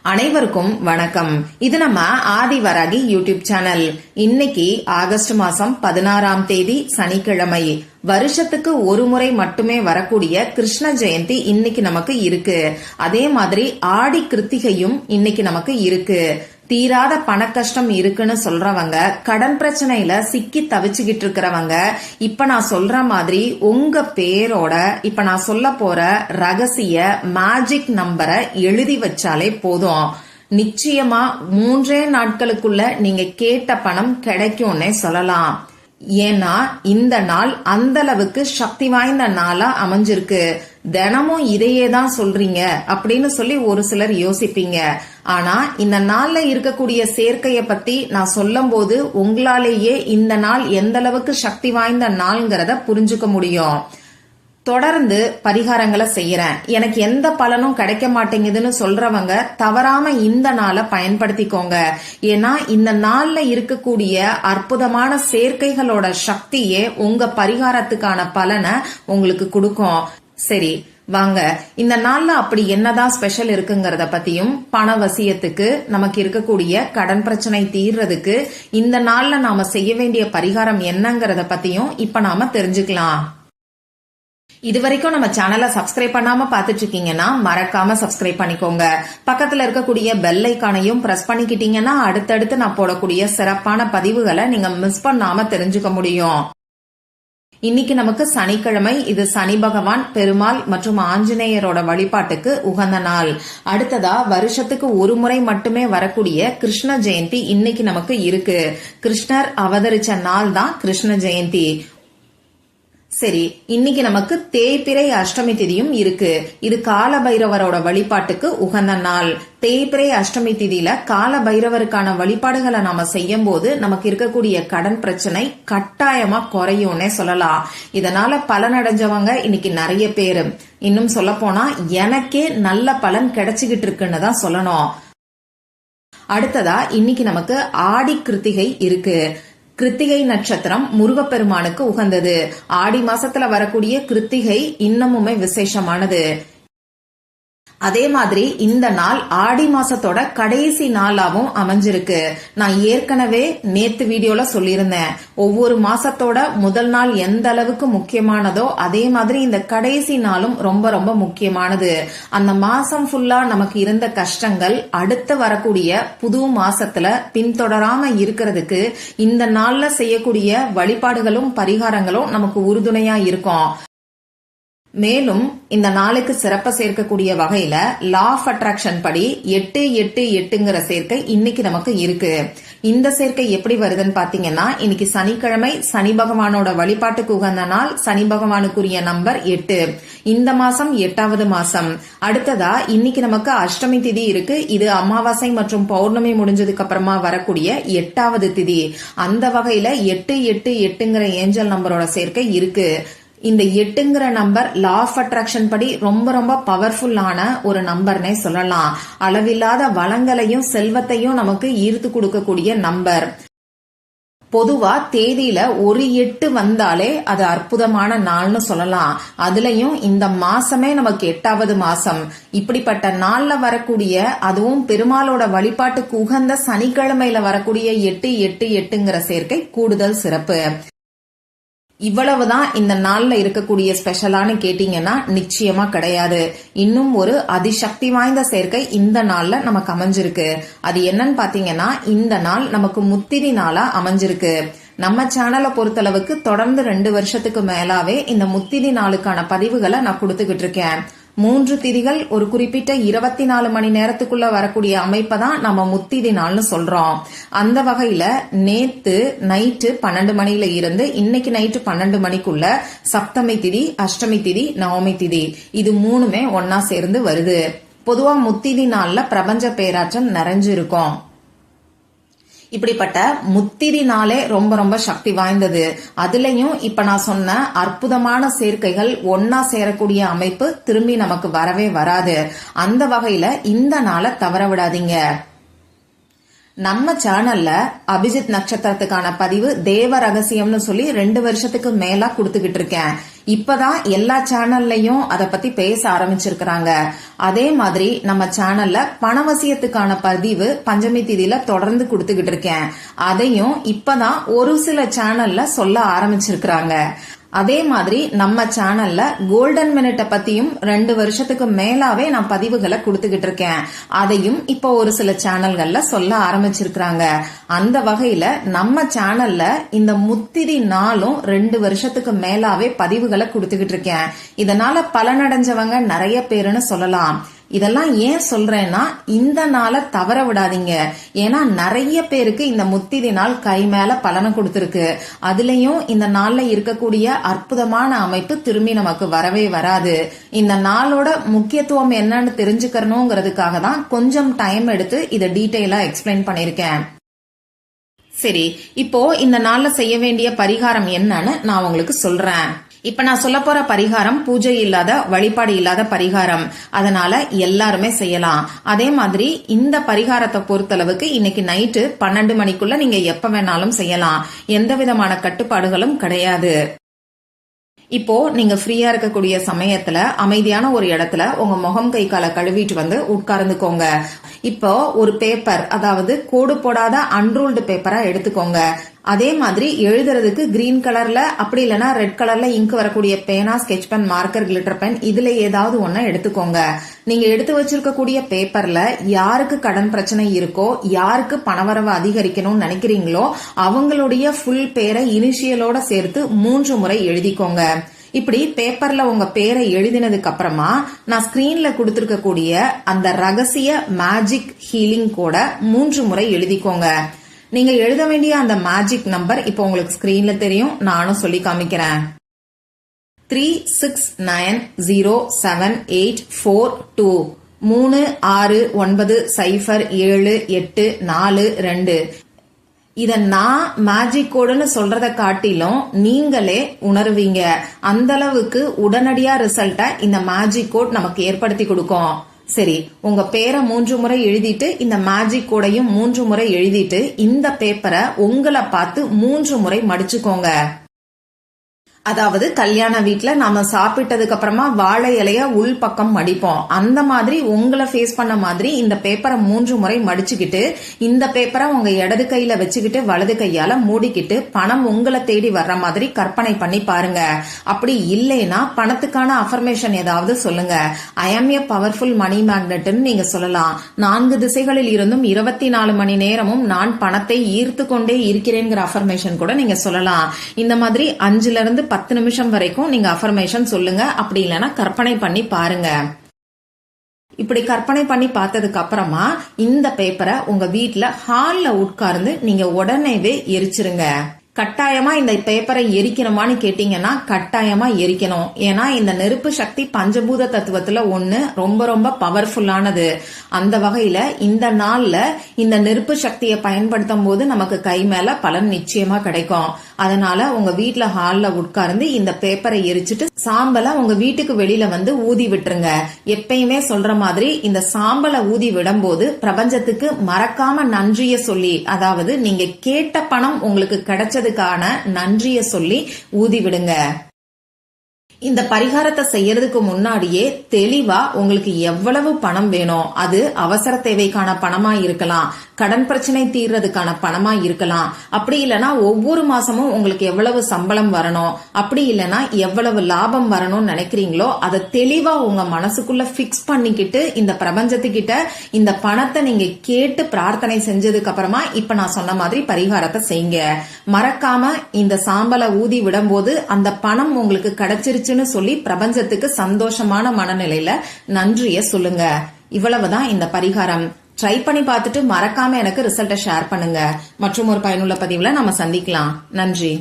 அனைவருக்கும் வணக்கம். இது நம்ம ஆதிவராகி யூடியூப் சேனல். இன்னைக்கு ஆகஸ்ட் மாசம் 16ஆம் தேதி சனிக்கிழமை. வருஷத்துக்கு ஒரு முறை மட்டுமே வரக்கூடிய கிருஷ்ண ஜெயந்தி இன்னைக்கு நமக்கு இருக்கு. அதே மாதிரி ஆடி கிருத்திகையும் இன்னைக்கு நமக்கு இருக்கு. தீராத பண கஷ்டம் இருக்குன்னு சொல்றவங்க, கடன் பிரச்சனையில சிக்கி தவிச்சுக்கிட்டு இருக்கிறவங்க, இப்ப நான் சொல்ற மாதிரி உங்க பேரோட இப்ப நான் சொல்ல போற ரகசிய மேஜிக் நம்பரை எழுதி வச்சாலே போதும். நிச்சயமா 3 நாட்களுக்குள்ள நீங்க கேட்ட பணம் கிடைக்கும்னே சொல்லலாம். ஏன்னா இந்த நாள் அந்த அளவுக்கு சக்தி வாய்ந்த நாளா அமைஞ்சிருக்கு. தினமும் இதையே தான் சொல்றீங்க அப்படின்னு சொல்லி ஒரு சிலர் யோசிப்பீங்க. ஆனா இந்த நாள்ல இருக்கக்கூடிய சேர்க்கைய பத்தி நான் சொல்லும் போது உங்களாலேயே இந்த நாள் எந்த அளவுக்கு சக்தி வாய்ந்த நாள்ங்கிறத புரிஞ்சுக்க முடியும். தொடர்ந்து பரிகாரங்களை செய்யறேன், எனக்கு எந்த பலனும் கிடைக்க மாட்டேங்குதுன்னு சொல்றவங்க தவறாம இந்த நாளை பயன்படுத்திக்கோங்க. ஏன்னா இந்த நாள்ல இருக்கக்கூடிய அற்புதமான சேர்க்கைகளோட சக்தியே உங்க பரிகாரத்துக்கான பலனை உங்களுக்கு கொடுக்கும். சரி வாங்க, இந்த நாள்ல அப்படி என்னதான் ஸ்பெஷல் இருக்குங்கிறத பத்தியும், பண வசியத்துக்கு, நமக்கு இருக்கக்கூடிய கடன் பிரச்சனை தீர்றதுக்கு இந்த நாள்ல நாம செய்ய வேண்டிய பரிகாரம் என்னங்கறத பத்தியும் இப்ப நாம தெரிஞ்சுக்கலாம். இதுவரைக்கும் நம்ம சேனலை சப்ஸ்கிரைப் பண்ணாம பாத்துட்டு இருக்கீங்கன்னா மறக்காம சப்ஸ்கிரைப் பண்ணிக்கோங்க. பக்கத்துல இருக்கக்கூடிய பெல் ஐகானையும் பிரஸ் பண்ணிக்கிட்டீங்கன்னா அடுத்தடுத்து நான் போடக்கூடிய சிறப்பான பதிவுகளை நீங்க மிஸ் பண்ணாம தெரிஞ்சுக்க முடியும். இன்னைக்கு நமக்கு சனிக்கிழமை. இது சனி பகவான், பெருமாள் மற்றும் ஆஞ்சநேயரோட வழிபாட்டுக்கு உகந்த நாள். அடுத்ததா வருஷத்துக்கு ஒரு முறை மட்டுமே வரக்கூடிய கிருஷ்ண ஜெயந்தி இன்னைக்கு நமக்கு இருக்கு. கிருஷ்ணர் அவதரிச்ச நாள் தான் கிருஷ்ண ஜெயந்தி. சரி, இன்னைக்கு நமக்கு தேய்பிறை அஷ்டமி திதியும் இருக்கு. இது கால பைரவரோட வழிபாட்டுக்கு உகந்த நாள். தேய்பிறை அஷ்டமி திதியில கால பைரவருக்கான வழிபாடுகளை நாம செய்யும் போது நமக்கு இருக்கக்கூடிய கடன் பிரச்சனை கட்டாயமா குறையும்னே சொல்லலாம். இதனால பலனடைஞ்சவங்க இன்னைக்கு நிறைய பேரு. இன்னும் சொல்ல போனா எனக்கே நல்ல பலன் கிடைச்சுகிட்டு இருக்குன்னு தான் சொல்லணும். அடுத்ததா இன்னைக்கு நமக்கு ஆடி கிருத்திகை இருக்கு. கிருத்திகை நட்சத்திரம் முருகப்பெருமானுக்கு உகந்தது. ஆடி மாசத்துல வரக்கூடிய கிருத்திகை இன்னமுமே விசேஷமானது. அதே மாதிரி இந்த நாள் ஆடி மாசத்தோட கடைசி நாளாவும் அமைஞ்சிருக்கு. நான் ஏற்கனவே நேத்து வீடியோல சொல்லியிருந்தேன், ஒவ்வொரு மாசத்தோட முதல் நாள் எந்த அளவுக்கு முக்கியமானதோ அதே மாதிரி இந்த கடைசி நாளும் ரொம்ப ரொம்ப முக்கியமானது. அந்த மாசம் ஃபுல்லா நமக்கு இருந்த கஷ்டங்கள் அடுத்து வரக்கூடிய புது மாசத்துல பின்தொடராம இருக்கிறதுக்கு இந்த நாள்ல செய்யக்கூடிய வழிபாடுகளும் பரிகாரங்களும் நமக்கு உறுதுணையா இருக்கும். மேலும் இந்த நாளுக்கு சிறப்ப சேர்க்கக்கூடிய வகையில லா ஆஃப் அட்ராக்ஷன் படி 888ங்கிற சேர்க்கை இன்னைக்கு நமக்கு இருக்கு. இந்த சேர்க்கை எப்படி வருதுன்னு பாத்தீங்கன்னா, இன்னைக்கு சனிக்கிழமை, சனி பகவானோட வழிபாட்டுக்கு உகந்த நாள், சனி பகவானுக்குரிய நம்பர் 8. இந்த மாசம் 8வது மாசம். அடுத்ததா இன்னைக்கு நமக்கு அஷ்டமி திதி இருக்கு. இது அமாவாசை மற்றும் பௌர்ணமி முடிஞ்சதுக்கு அப்புறமா வரக்கூடிய 8வது திதி. அந்த வகையில 888ங்கிற ஏஞ்சல் நம்பரோட சேர்க்கை இருக்கு. இந்த 8ங்கிற நம்பர் லா ஆஃப் அட்ராக்ஷன் படி ரொம்ப ரொம்ப பவர்ஃபுல்லான ஒரு நம்பர்னே சொல்லலாம். அளவில்லாத வளங்களையும் செல்வத்தையும் நமக்கு ஈர்த்து கொடுக்கக்கூடிய நம்பர். பொதுவா தேதியில ஒரு 8 வந்தாலே அது அற்புதமான நாள்னு சொல்லலாம். அதுலயும் இந்த மாசமே நமக்கு 8வது மாசம். இப்படிப்பட்ட நாள்ல வரக்கூடிய, அதுவும் பெருமாளோட வழிபாட்டுக்கு உகந்த சனிக்கிழமையில வரக்கூடிய 888ங்கிற சேர்க்கை கூடுதல் சிறப்பு. இவ்வளவுதான் இந்த நாள்ல இருக்கக்கூடிய ஸ்பெஷலானு கேட்டீங்கன்னா நிச்சயமா கிடையாது. இன்னும் ஒரு அதிசக்தி வாய்ந்த சேர்க்கை இந்த நாள்ல நமக்கு அமைஞ்சிருக்கு. அது என்னன்னு பாத்தீங்கன்னா, இந்த நாள் நமக்கு முத்திரி நாளா அமைஞ்சிருக்கு. நம்ம சேனலை பொறுத்தளவுக்கு தொடர்ந்து 2 வருஷத்துக்கு மேலாவே இந்த முத்திரி நாளுக்கான பதிவுகளை நான் கொடுத்துக்கிட்டு இருக்கேன். 3 திதிகள் ஒரு குறிப்பிட்ட 24 மணி நேரத்துக்குள்ள வரக்கூடிய அமைப்பை தான் நம்ம முத்திதி நாள்னு சொல்றோம். அந்த வகையில நேத்து நைட்டு 12 மணில இருந்து இன்னைக்கு நைட்டு 12 மணிக்குள்ள சப்தமி திதி, அஷ்டமி திதி, நவமி திதி, இது 3மே ஒன்னா சேர்ந்து வருது. பொதுவா முத்திதி நாள்ல பிரபஞ்ச பேராற்றல் நிறைஞ்சிருக்கும். இப்படிப்பட்ட முத்திரி நாளே ரொம்ப ரொம்ப சக்தி வாய்ந்தது. அதுலயும் இப்ப நான் சொன்ன அற்புதமான சேர்க்கைகள் ஒன்னா சேரக்கூடிய அமைப்பு திரும்பி நமக்கு வரவே வராது. அந்த வகையில இந்த நாளை தவற விடாதீங்க. நம்ம சேனல்ல அபிஜித் நட்சத்திரத்துக்கான பதிவு தேவ ரகசியம்னு சொல்லி 2 வருஷத்துக்கு மேலா கொடுத்துக்கிட்டு இருக்கேன். இப்பதான் எல்லா சேனல்லையும் அத பத்தி பேச ஆரம்பிச்சிருக்கிறாங்க. அதே மாதிரி நம்ம சேனல்ல பணவசியத்துக்கான பதிவு பஞ்சமி திதியில தொடர்ந்து கொடுத்துக்கிட்டு இருக்கேன். அதையும் இப்பதான் ஒரு சில சேனல்ல சொல்ல ஆரம்பிச்சிருக்கிறாங்க. அதே மாதிரி நம்ம சேனல்ல கோல்டன் மினிட்ட பத்தியும் 2 வருஷத்துக்கு மேலாவே நான் பதிவுகளை கொடுத்துக்கிட்டு இருக்கேன். அதையும் இப்போ ஒரு சில சேனல்கள்ல சொல்ல ஆரம்பிச்சிருக்கிறாங்க. அந்த வகையில நம்ம சேனல்ல இந்த முத்திதி நாளும் 2 வருஷத்துக்கு மேலாவே பதிவுகளை கொடுத்துக்கிட்டு இருக்கேன். இதனால பலனடைஞ்சவங்க நிறைய பேருன்னு சொல்லலாம். இதெல்லாம் ஏன் சொல்றேன்னா, இந்த நாளை தவற விடாதீங்க. ஏன்னா நிறைய பேருக்கு இந்த முத்திதி நாள் கை மேல பலனை கொடுத்திருக்கு. அதுலயும் இந்த நாள்ல இருக்கக்கூடிய அற்புதமான அமைப்பு திரும்பி நமக்கு வரவே வராது. இந்த நாளோட முக்கியத்துவம் என்னன்னு தெரிஞ்சுக்கணுங்கிறதுக்காக தான் கொஞ்சம் டைம் எடுத்து இதை டீட்டெயிலா எக்ஸ்பிளைன் பண்ணிருக்கேன். சரி, இப்போ இந்த நாள்ல செய்ய வேண்டிய பரிகாரம் என்னன்னு நான் உங்களுக்கு சொல்றேன். இப்ப நான் சொல்ல போற பரிகாரம் பூஜை இல்லாத, வழிபாடு இல்லாத பரிகாரம். அதனால எல்லாருமே செய்யலாம். அதே மாதிரி இந்த பரிகாரத்தை பொறுத்தளவுக்கு இன்னைக்கு நைட்டு 12 மணிக்குள்ள நீங்க எப்ப வேணாலும் செய்யலாம். எந்த விதமான கட்டுப்பாடுகளும் கிடையாது. இப்போ நீங்க ஃப்ரீயா இருக்கக்கூடிய சமயத்துல அமைதியான ஒரு இடத்துல உங்க முகம் கை காலை கழுவிட்டு வந்து உட்கார்ந்துக்கோங்க. இப்போ ஒரு பேப்பர், அதாவது கோடு போடாத அன்ரூல்டு பேப்பரா எடுத்துக்கோங்க. அதே மாதிரி எழுதுறதுக்கு கிரீன் கலர்ல, அப்படி இல்லைன்னா ரெட் கலர்ல இங்க் வரக்கூடிய பேனா, sketch pen, marker, glitter pen, இதுல ஏதாவது ஒண்ணு எடுத்துக்கோங்க. நீங்க எடுத்து வச்சிருக்கக்கூடிய பேப்பர்ல யாருக்கு கடன் பிரச்சனை இருக்கோ, யாருக்கு பணவரவு அதிகரிக்கணும்னு நினைக்கிறீங்களோ அவங்களுடைய ஃபுல் பேரை இனிஷியலோட சேர்த்து 3 முறை எழுதிக்கோங்க. இப்படி பேப்பர்ல உங்க பேரை எழுதினதுக்கு அப்புறமா நான் ஸ்கிரீன்ல கொடுத்திருக்கக்கூடிய அந்த ரகசிய மேஜிக் ஹீலிங் கோட 3 முறை எழுதிக்கோங்க. நீங்க எழுத வேண்டிய அந்த மேஜிக் நம்பர் இப்போ உங்களுக்கு ஸ்கிரீன்ல தெரியும், நானும் சொல்லி காமிக்கிறேன். 36907842 36907842. இத நான் மேஜிக் கோடுன்னு சொல்றத காட்டிலும் நீங்களே உணர்வீங்க. அந்த அளவுக்கு உடனடியா ரிசல்ட்ட இந்த மேஜிக் கோட் நமக்கு ஏற்படுத்தி கொடுக்கும். சரி, உங்க பேரை 3 முறை எழுதிட்டு இந்த மேஜிக் கோடையும் 3 முறை எழுதிட்டு இந்த பேப்பரை உங்களை பார்த்து 3 முறை மடிச்சுக்கோங்க. அதாவது கல்யாண வீட்டுல நாம சாப்பிட்டதுக்கு அப்புறமா வாழை இலைய உள் பக்கம் மடிப்போம். அந்த மாதிரி உங்களை ஃபேஸ் பண்ண மாதிரி இந்த பேப்பரை 3 முறை மடிச்சுக்கிட்டு இந்த பேப்பரை உங்க இடது கையில வச்சுக்கிட்டு வலது கையால மூடிக்கிட்டு பணம் உங்களை தேடி வர்ற மாதிரி கற்பனை பண்ணி பாருங்க. அப்படி இல்லைன்னா பணத்துக்கான அஃபர்மேஷன் ஏதாவது சொல்லுங்க. ஐ ஆம் எ பவர்ஃபுல் மணி மேக்னெட்னு நீங்க சொல்லலாம். 4 திசைகளில் இருந்தும் 24 மணி நேரமும் நான் பணத்தை ஈர்த்து கொண்டே இருக்கிறேங்கிற அஃபர்மேஷன் கூட நீங்க சொல்லலாம். இந்த மாதிரி 5ல இருந்து 10 நிமிஷம் வரைக்கும் நீங்க அஃபர்மேஷன் சொல்லுங்க. அப்படி இல்லைன்னா கற்பனை பண்ணி பாருங்க. இப்படி கற்பனை பண்ணி பார்த்ததுக்கு அப்புறமா இந்த பேப்பரை உங்க வீட்டுல ஹால்ல உட்கார்ந்து நீங்க உடனேவே எரிச்சிருங்க. கட்டாயமா இந்த பேப்பரை எரிக்கணுமான்னு கேட்டீங்கன்னா கட்டாயமா எரிக்கணும். ஏன்னா இந்த நெருப்பு சக்தி பஞ்சபூத தத்துவத்துல ஒண்ணு, ரொம்ப ரொம்ப பவர்ஃபுல்லானது. அந்த வகையில இந்த நாள்ல இந்த நெருப்பு சக்தியை பயன்படுத்தும் போது நமக்கு கை மேல பலன் நிச்சயமா கிடைக்கும். அதனால உங்க வீட்டுல ஹால்ல உட்கார்ந்து இந்த பேப்பரை எரிச்சிட்டு சாம்பலை உங்க வீட்டுக்கு வெளியில வந்து ஊதி விட்டுருங்க. எப்பயுமே சொல்ற மாதிரி இந்த சாம்பலை ஊதி விடும் போது பிரபஞ்சத்துக்கு மறக்காம நன்றிய சொல்லி, அதாவது நீங்க கேட்ட பணம் உங்களுக்கு கிடைச்சதுக்கான நன்றிய சொல்லி ஊதி விடுங்க. இந்த பரிகாரத்தை செய்யறதுக்கு முன்னாடியே தெளிவா உங்களுக்கு எவ்வளவு பணம் வேணும், அது அவசர தேவைக்கான பணமா இருக்கலாம், கடன் பிரச்சனை தீர்றதுக்கான பணமா இருக்கலாம், அப்படி இல்லைன்னா ஒவ்வொரு மாசமும் உங்களுக்கு எவ்வளவு சம்பளம் வரணும், அப்படி இல்லைன்னா எவ்வளவு லாபம் வரணும்னு நினைக்கிறீங்களோ அதை தெளிவா உங்க மனசுக்குள்ள பிக்ஸ் பண்ணிக்கிட்டு இந்த பிரபஞ்சத்துக்கிட்ட இந்த பணத்தை நீங்க கேட்டு பிரார்த்தனை செஞ்சதுக்கு அப்புறமா இப்ப நான் சொன்ன மாதிரி பரிகாரத்தை செய்யுங்க. மறக்காம இந்த சாம்பலை ஊதி விடும்போது அந்த பணம் உங்களுக்கு கிடைச்சிருச்சு சொல்லி பிரபஞ்சத்துக்கு சந்தோஷமான மனநிலையில நன்றிய சொல்லுங்க. இவ்வளவுதான் இந்த பரிகாரம். ட்ரை பண்ணி பார்த்துட்டு மறக்காம எனக்கு ரிசல்ட்டை ஷேர் பண்ணுங்க. மற்றும் ஒரு பயனுள்ள பதிவுல நாம சந்திக்கலாம். நன்றி.